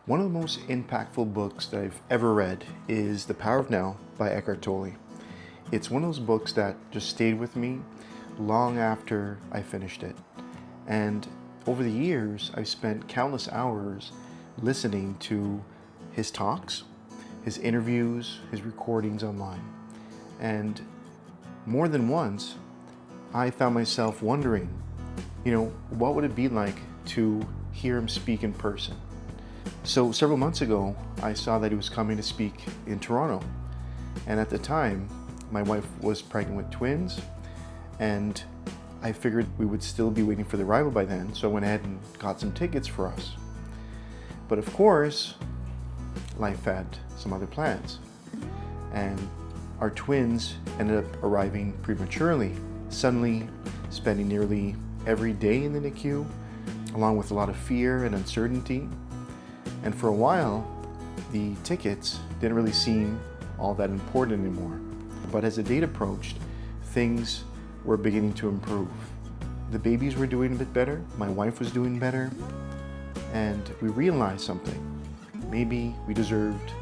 One of the most impactful books that I've ever read is The Power of Now by Eckhart Tolle. It's one of those books that just stayed with me long after I finished it. And over the years, I've spent countless hours listening to his talks, his interviews, his recordings online. And more than once, I found myself wondering, what would it be like to hear him speak in person? So several months ago, I saw that he was coming to speak in Toronto. And at the time, my wife was pregnant with twins, and I figured we would still be waiting for the arrival by then, so I went ahead and got some tickets for us. But of course, life had some other plans, and our twins ended up arriving prematurely, suddenly spending nearly every day in the NICU, along with a lot of fear and uncertainty. And for a while, the tickets didn't really seem all that important anymore. But as the date approached, things were beginning to improve. The babies were doing a bit better, my wife was doing better, and we realized something. Maybe we deserved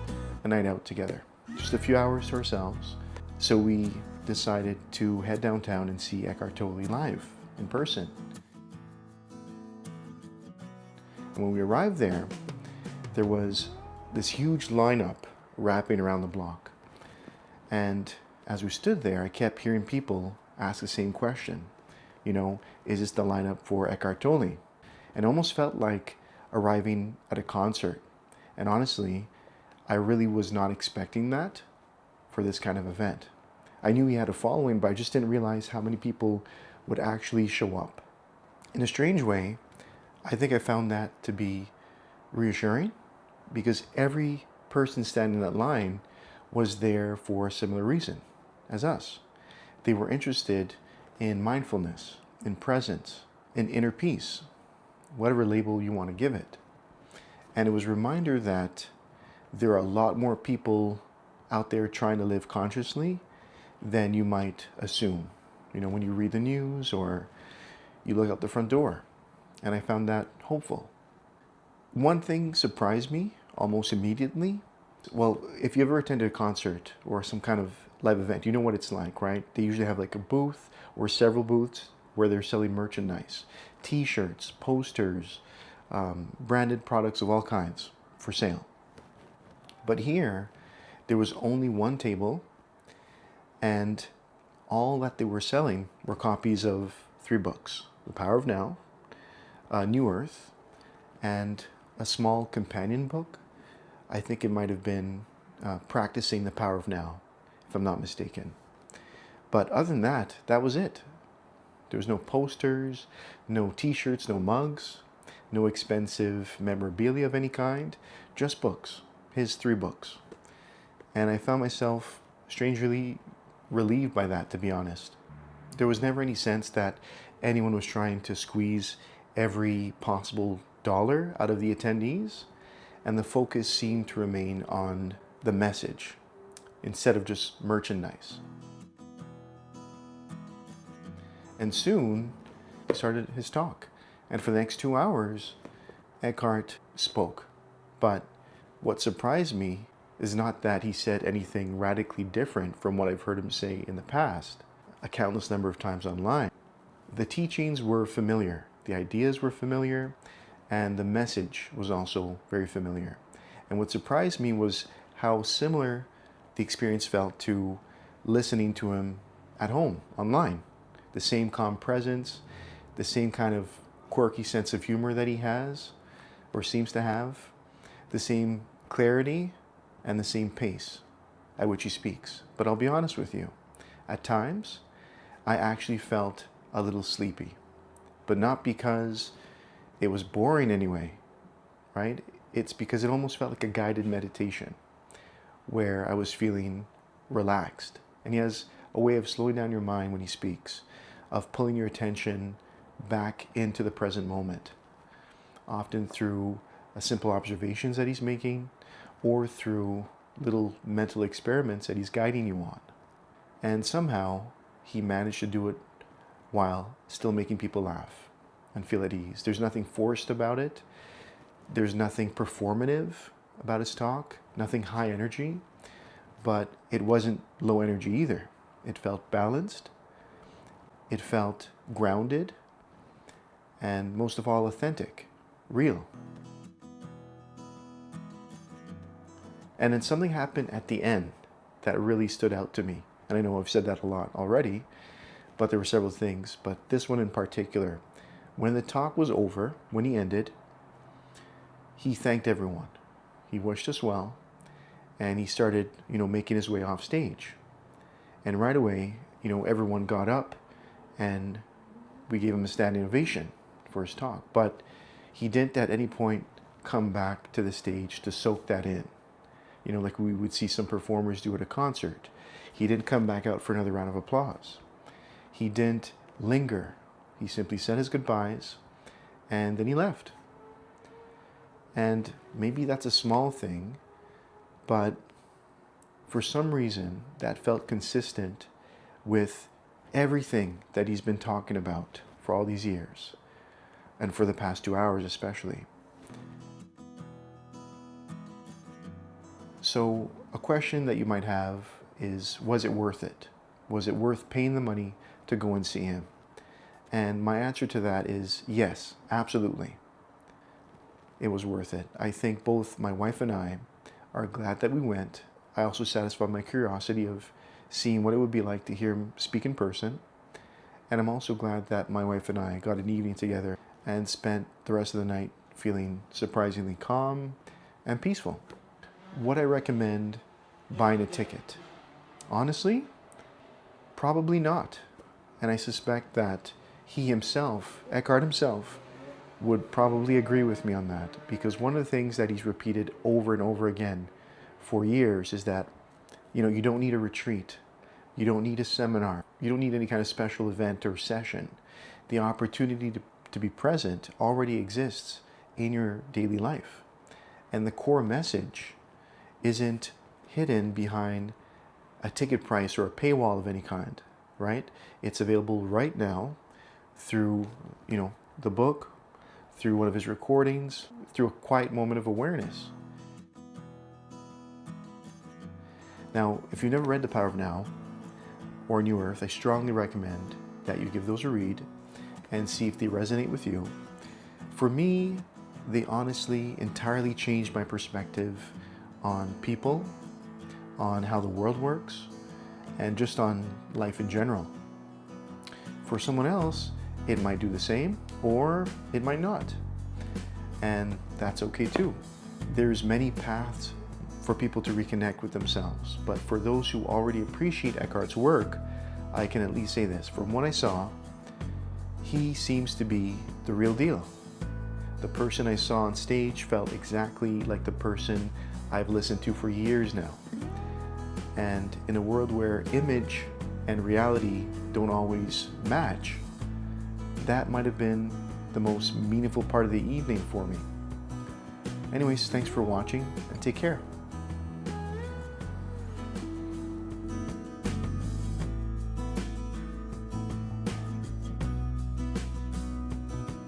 a night out together, just a few hours to ourselves. So we decided to head downtown and see Eckhart Tolle live in person. And when we arrived there was this huge lineup wrapping around the block. And as we stood there, I kept hearing people ask the same question. Is this the lineup for Eckhart Tolle? And it almost felt like arriving at a concert. And honestly, I really was not expecting that for this kind of event. I knew he had a following, but I just didn't realize how many people would actually show up. In a strange way, I think I found that to be reassuring, because every person standing in that line was there for a similar reason as us. They were interested in mindfulness, in presence, in inner peace, whatever label you want to give it. And it was a reminder that there are a lot more people out there trying to live consciously than you might assume. When you read the news or you look out the front door. And I found that hopeful. One thing surprised me almost immediately. Well, if you ever attended a concert or some kind of live event, you know what it's like, right? They usually have like a booth or several booths where they're selling merchandise, t-shirts, posters, branded products of all kinds for sale. But here, there was only one table, and all that they were selling were copies of 3 books: The Power of Now, New Earth, and a small companion book. I think it might have been Practicing the Power of Now, if I'm not mistaken. But other than that, that was it. There was no posters, no t-shirts, no mugs, no expensive memorabilia of any kind, just books, his 3 books. And I found myself strangely relieved by that, to be honest. There was never any sense that anyone was trying to squeeze every possible dollar out of the attendees, and the focus seemed to remain on the message instead of just merchandise. And soon he started his talk, and for the next 2 hours Eckhart spoke. But what surprised me is not that he said anything radically different from what I've heard him say in the past a countless number of times online. The teachings were familiar, the ideas were familiar, and the message was also very familiar. And what surprised me was how similar the experience felt to listening to him at home, online. The same calm presence, the same kind of quirky sense of humor that he has, or seems to have, the same clarity and the same pace at which he speaks. But I'll be honest with you, at times, I actually felt a little sleepy, but not because it was boring anyway, right? It's because it almost felt like a guided meditation where I was feeling relaxed. And he has a way of slowing down your mind when he speaks, of pulling your attention back into the present moment, often through simple observations that he's making or through little mental experiments that he's guiding you on. And somehow he managed to do it while still making people laugh and feel at ease. There's nothing forced about it. There's nothing performative about his talk, nothing high energy, but it wasn't low energy either. It felt balanced, it felt grounded, and most of all, authentic, real. And then something happened at the end that really stood out to me. And I know I've said that a lot already, but there were several things. But this one in particular, when the talk was over, when he ended, he thanked everyone. He wished us well, and he started, making his way off stage. And right away, everyone got up, and we gave him a standing ovation for his talk. But he didn't at any point come back to the stage to soak that in. Like we would see some performers do at a concert. He didn't come back out for another round of applause. He didn't linger. He simply said his goodbyes, and then he left. And maybe that's a small thing, but for some reason that felt consistent with everything that he's been talking about for all these years, and for the past 2 hours especially. So a question that you might have is, was it worth it? Was it worth paying the money to go and see him? And my answer to that is yes, absolutely. It was worth it. I think both my wife and I are glad that we went. I also satisfied my curiosity of seeing what it would be like to hear him speak in person. And I'm also glad that my wife and I got an evening together and spent the rest of the night feeling surprisingly calm and peaceful. Would I recommend buying a ticket? Honestly, probably not. And I suspect that he himself, Eckhart himself, would probably agree with me on that, because one of the things that he's repeated over and over again for years is that, you don't need a retreat. You don't need a seminar. You don't need any kind of special event or session. The opportunity to be present already exists in your daily life. And the core message isn't hidden behind a ticket price or a paywall of any kind, right? It's available right now through, the book, through one of his recordings, through a quiet moment of awareness. Now, if you've never read The Power of Now or New Earth, I strongly recommend that you give those a read and see if they resonate with you. For me, they honestly entirely changed my perspective on people, on how the world works, and just on life in general. For someone else, it might do the same, or it might not. And that's okay too. There's many paths for people to reconnect with themselves. But for those who already appreciate Eckhart's work, I can at least say this. From what I saw, he seems to be the real deal. The person I saw on stage felt exactly like the person I've listened to for years now. And in a world where image and reality don't always match, that might have been the most meaningful part of the evening for me. Anyways, thanks for watching, and take care.